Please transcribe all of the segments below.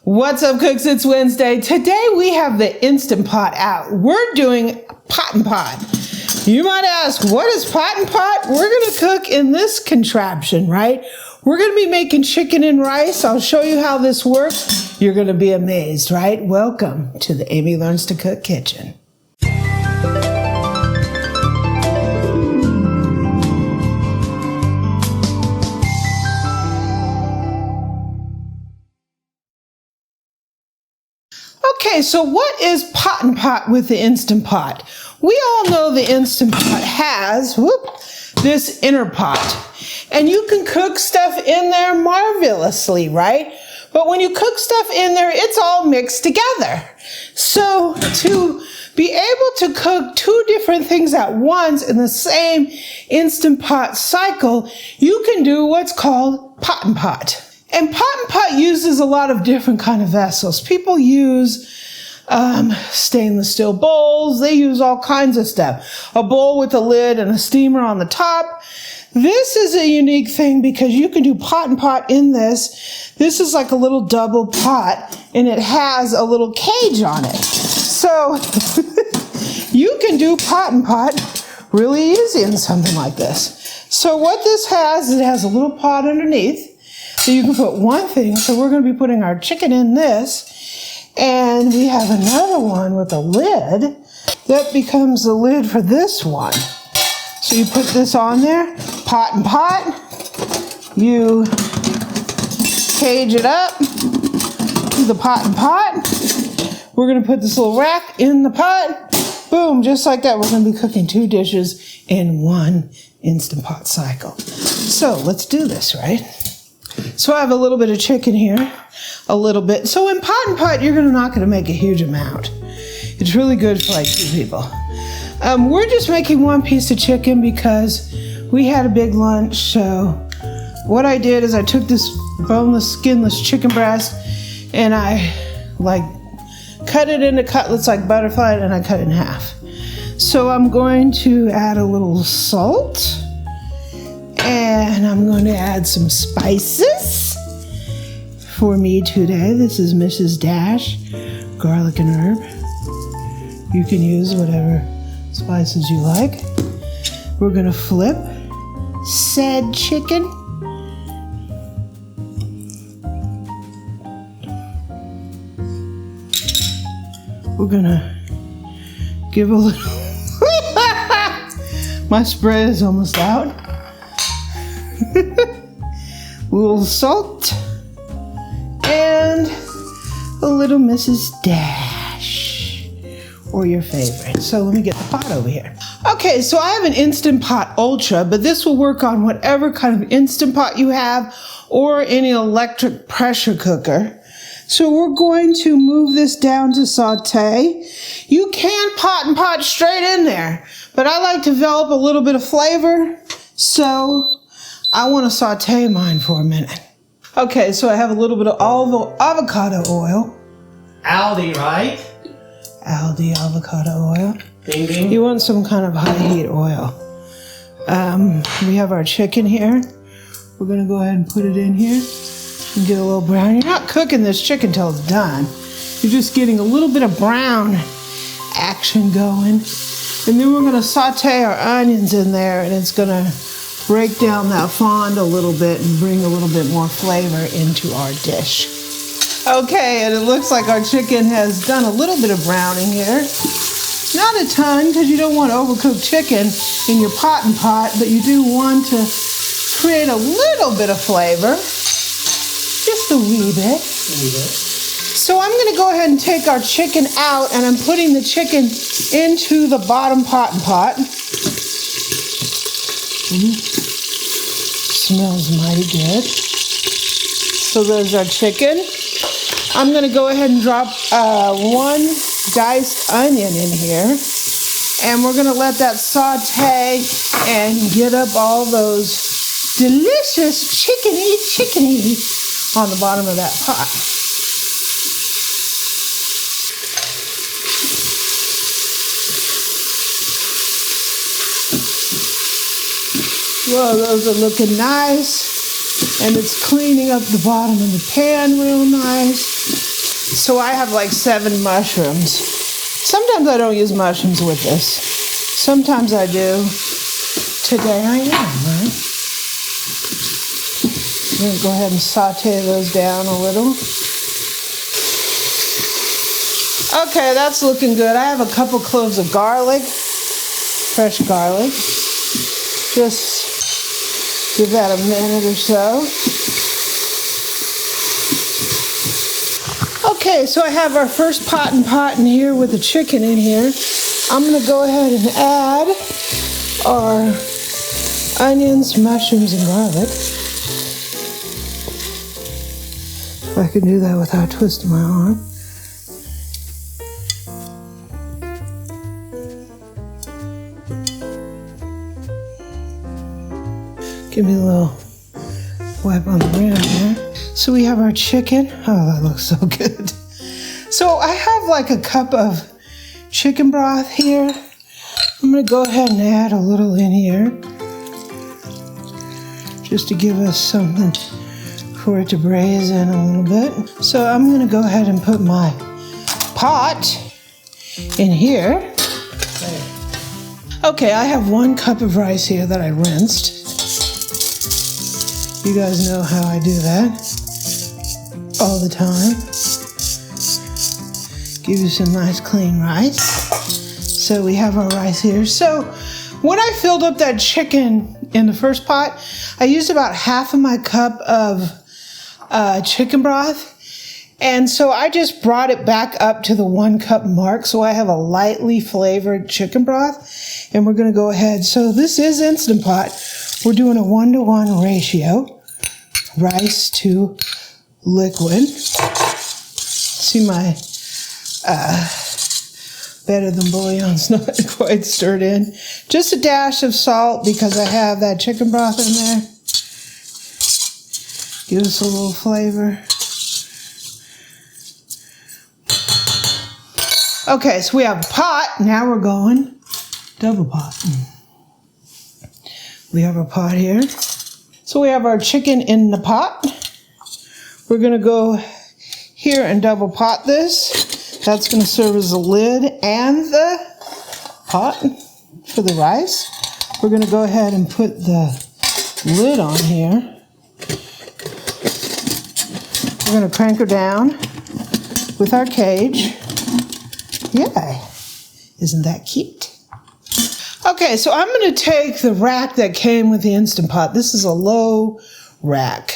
What's up, cooks? It's Wednesday. Today we have the Instant Pot out. We're doing pot and pot. You might ask, what is pot and pot? We're going to cook in this contraption, right? We're going to be making chicken and rice. I'll show you how this works. You're going to be amazed, right? Welcome to the Amy Learns to Cook kitchen. Okay, so what is pot and pot with the Instant Pot? We all know the Instant Pot has this inner pot, and you can cook stuff in there marvelously, right? But when you cook stuff in there, it's all mixed together. So to be able to cook two different things at once in the same Instant Pot cycle, you can do what's called pot and pot. And pot and pot uses a lot of different kind of vessels. People use stainless steel bowls. They use all kinds of stuff. A bowl with a lid and a steamer on the top. This is a unique thing because you can do pot and pot in this. This is like a little double pot and it has a little cage on it. So you can do pot and pot really easy in something like this. So what this has, it has a little pot underneath. So you can put one thing. So we're going to be putting our chicken in this. And we have another one with a lid that becomes the lid for this one. So you put this on there, pot and pot. You cage it up to the pot and pot. We're going to put this little rack in the pot. Boom, just like that. We're going to be cooking two dishes in one Instant Pot cycle. So let's do this, right? So I have a little bit of chicken here, a little bit. So in pot and pot, you're not going to make a huge amount. It's really good for like two people. We're just making one piece of chicken because we had a big lunch. So what I did is I took this boneless, skinless chicken breast and I cut it into cutlets like butterfly and I cut it in half. So I'm going to add a little salt. And I'm going to add some spices for me today. This is Mrs. Dash, garlic and herb. You can use whatever spices you like. We're going to flip said chicken. We're going to give a little... My spread is almost out. A little salt and a little Mrs. Dash or your favorite. So let me get the pot over here. Okay, so I have an Instant Pot Ultra, but this will work on whatever kind of Instant Pot you have or any electric pressure cooker. So we're going to move this down to saute. You can pot and pot straight in there, but I like to develop a little bit of flavor. So I want to saute mine for a minute. Okay, so I have a little bit of avocado oil. Aldi, right? Aldi avocado oil. Ding, ding. You want some kind of high heat oil. We have our chicken here. We're going to go ahead and put it in here and get a little brown. You're not cooking this chicken till it's done. You're just getting a little bit of brown action going. And then we're going to saute our onions in there and it's going to break down that fond a little bit and bring a little bit more flavor into our dish. Okay, and it looks like our chicken has done a little bit of browning here. Not a ton, because you don't want overcooked chicken in your pot and pot, but you do want to create a little bit of flavor. Just a wee bit. So I'm going to go ahead and take our chicken out, and I'm putting the chicken into the bottom pot and pot. Smells mighty good. So there's our chicken. I'm going to go ahead and drop one diced onion in here. And we're going to let that saute and get up all those delicious chickeny on the bottom of that pot. Whoa, those are looking nice. And it's cleaning up the bottom of the pan real nice. So I have like 7 mushrooms. Sometimes I don't use mushrooms with this. Sometimes I do. Today I am, right? I'm going to go ahead and saute those down a little. Okay, that's looking good. I have a couple cloves of garlic, fresh garlic. Just give that a minute or so. Okay, so I have our first pot and pot in here with the chicken in here. I'm going to go ahead and add our onions, mushrooms, and garlic. If I can do that without twisting my arm. Give me a little wipe on the rim there. So we have our chicken. Oh, that looks so good. So I have like a cup of chicken broth here. I'm going to go ahead and add a little in here, just to give us something for it to braise in a little bit. So I'm going to go ahead and put my pot in here. Okay, I have 1 cup of rice here that I rinsed. You guys know how I do that all the time. Give you some nice clean rice. So we have our rice here. So when I filled up that chicken in the first pot, I used about half of my cup of chicken broth. And so I just brought it back up to the 1 cup mark. So I have a lightly flavored chicken broth. And we're going to go ahead. So this is Instant Pot. We're doing a 1-to-1 ratio. Rice to liquid. See, my better than bouillon's not quite stirred in. Just a dash of salt because I have that chicken broth in there. Give us a little flavor. Okay, so we have a pot. Now we're going double pot. We have our pot here. So we have our chicken in the pot. We're going to go here and double pot this. That's going to serve as the lid and the pot for the rice. We're going to go ahead and put the lid on here. We're going to crank her down with our cage. Yay! Isn't that cute? Okay, so I'm going to take the rack that came with the Instant Pot. This is a low rack.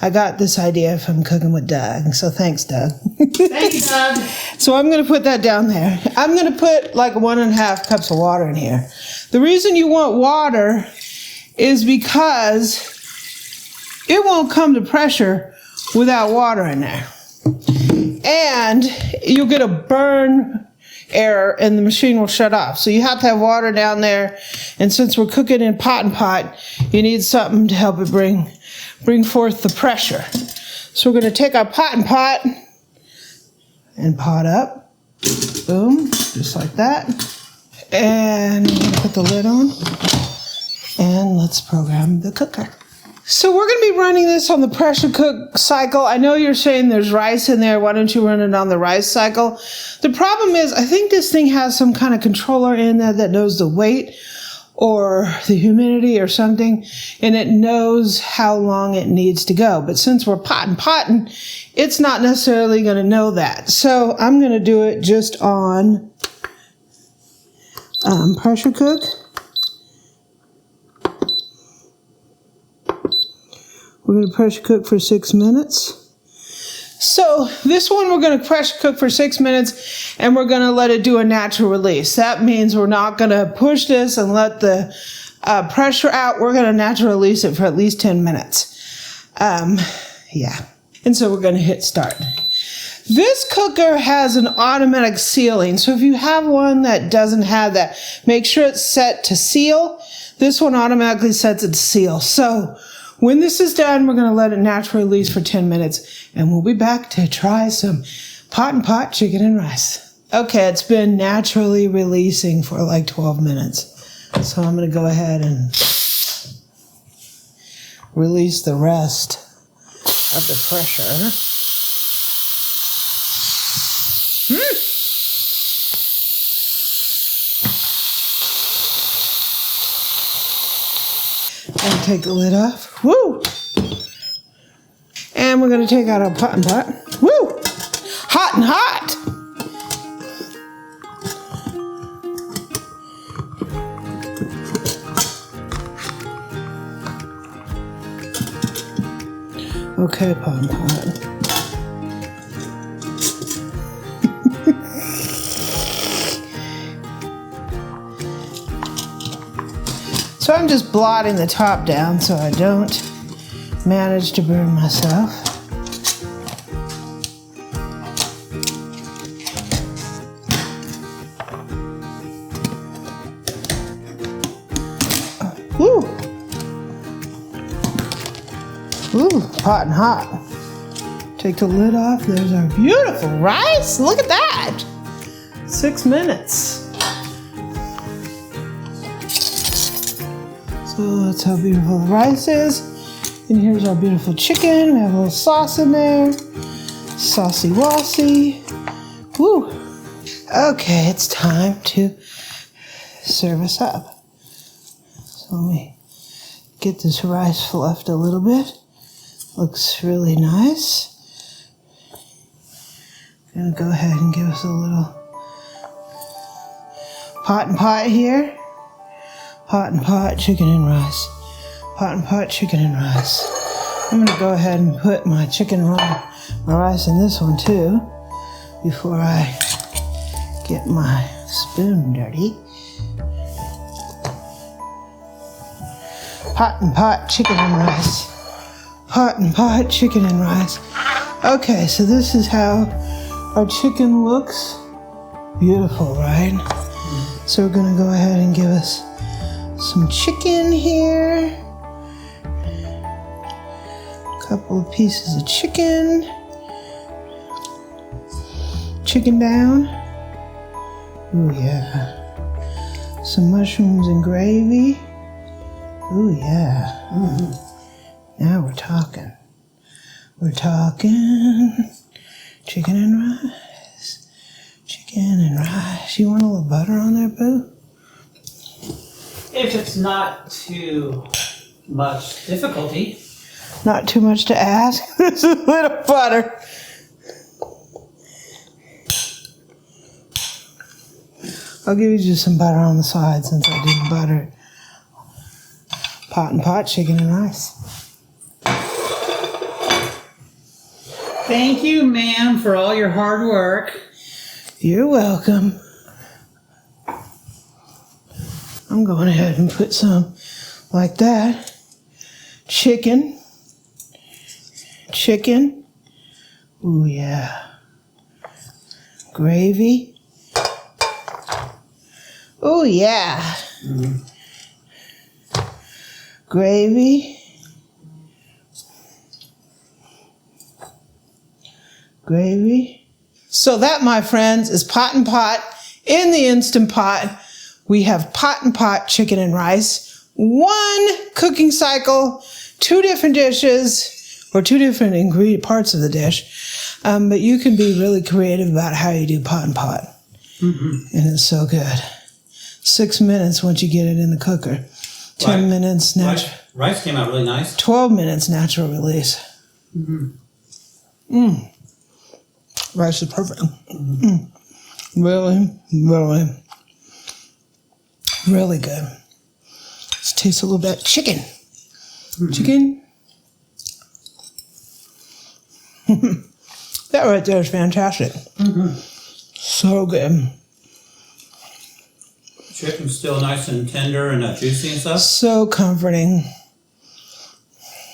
I got this idea from cooking with Doug, so thanks, Doug. Thank you, Doug. So I'm going to put that down there. I'm going to put like 1.5 cups of water in here. The reason you want water is because it won't come to pressure without water in there. And you'll get a burn error and the machine will shut off. So you have to have water down there. And since we're cooking in pot and pot, you need something to help it bring forth the pressure. So we're going to take our pot and pot up. Boom, just like that. And we're going to put the lid on. And let's program the cooker. So we're going to be running this on the pressure cook cycle. I know you're saying there's rice in there. Why don't you run it on the rice cycle? The problem is I think this thing has some kind of controller in there that knows the weight or the humidity or something, and it knows how long it needs to go. But since we're potting, it's not necessarily going to know that. So I'm going to do it just on pressure cook. We're going to pressure cook for 6 minutes. So this one we're going to pressure cook for 6 minutes and we're going to let it do a natural release. That means we're not going to push this and let the pressure out. We're going to natural release it for at least 10 minutes. Yeah. And so we're going to hit start. This cooker has an automatic sealing. So if you have one that doesn't have that, make sure it's set to seal. This one automatically sets it to seal. So when this is done, we're going to let it naturally release for 10 minutes, and we'll be back to try some pot and pot chicken and rice. Okay, it's been naturally releasing for like 12 minutes. So I'm going to go ahead and release the rest of the pressure. And take the lid off. Woo! And we're going to take out our pot. Woo! Hot and hot! Okay, pot. So I'm just blotting the top down so I don't manage to burn myself. Woo! Ooh, hot and hot. Take the lid off. There's our beautiful rice. Look at that. 6 minutes. So that's how beautiful the rice is. And here's our beautiful chicken. We have a little sauce in there. Saucy wassy. Woo. Okay, it's time to serve us up. So let me get this rice fluffed a little bit. Looks really nice. I'm gonna go ahead and give us a little pot and pot here. Pot and pot, chicken and rice. Pot and pot, chicken and rice. I'm gonna go ahead and put my my rice in this one too, before I get my spoon dirty. Pot and pot, chicken and rice. Pot and pot, chicken and rice. Okay, so this is how our chicken looks. Beautiful, right? So we're gonna go ahead and give us some chicken here. A couple of pieces of chicken. Chicken down. Ooh, yeah. Some mushrooms and gravy. Ooh, yeah. Now we're talking. We're talking chicken and rice. Chicken and rice. You want a little butter on there, boo? If it's not too much difficulty. Not too much to ask. There's a little butter. I'll give you just some butter on the side since I didn't butter it. Pot and pot, chicken and rice. Thank you, ma'am, for all your hard work. You're welcome. I'm going ahead and put some like that. Chicken. Chicken. Ooh, yeah. Gravy. Ooh, yeah. Gravy. Gravy. So that, my friends, is pot and pot in the Instant Pot. We have pot and pot chicken and rice. 1 cooking cycle, 2 different dishes, or 2 different ingredient parts of the dish. But you can be really creative about how you do pot and pot. And it's so good. 6 minutes once you get it in the cooker. 10 minutes natural. Rice came out really nice. 12 minutes natural release. Rice is perfect. Really, really, really good. Let's taste a little bit. Chicken. Chicken. That right there is fantastic. So good. Chicken's still nice and tender and juicy and stuff. So comforting.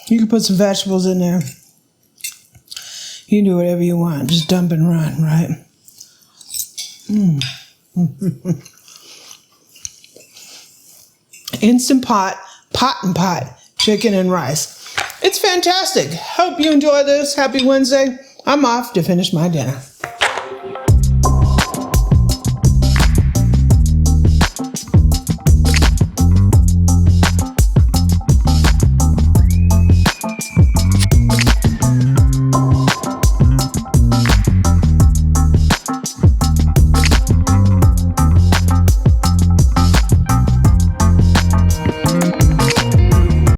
You can put some vegetables in there. You can do whatever you want. Just dump and run, right? Instant Pot, pot and pot, chicken and rice. It's fantastic. Hope you enjoy this. Happy Wednesday. I'm off to finish my dinner.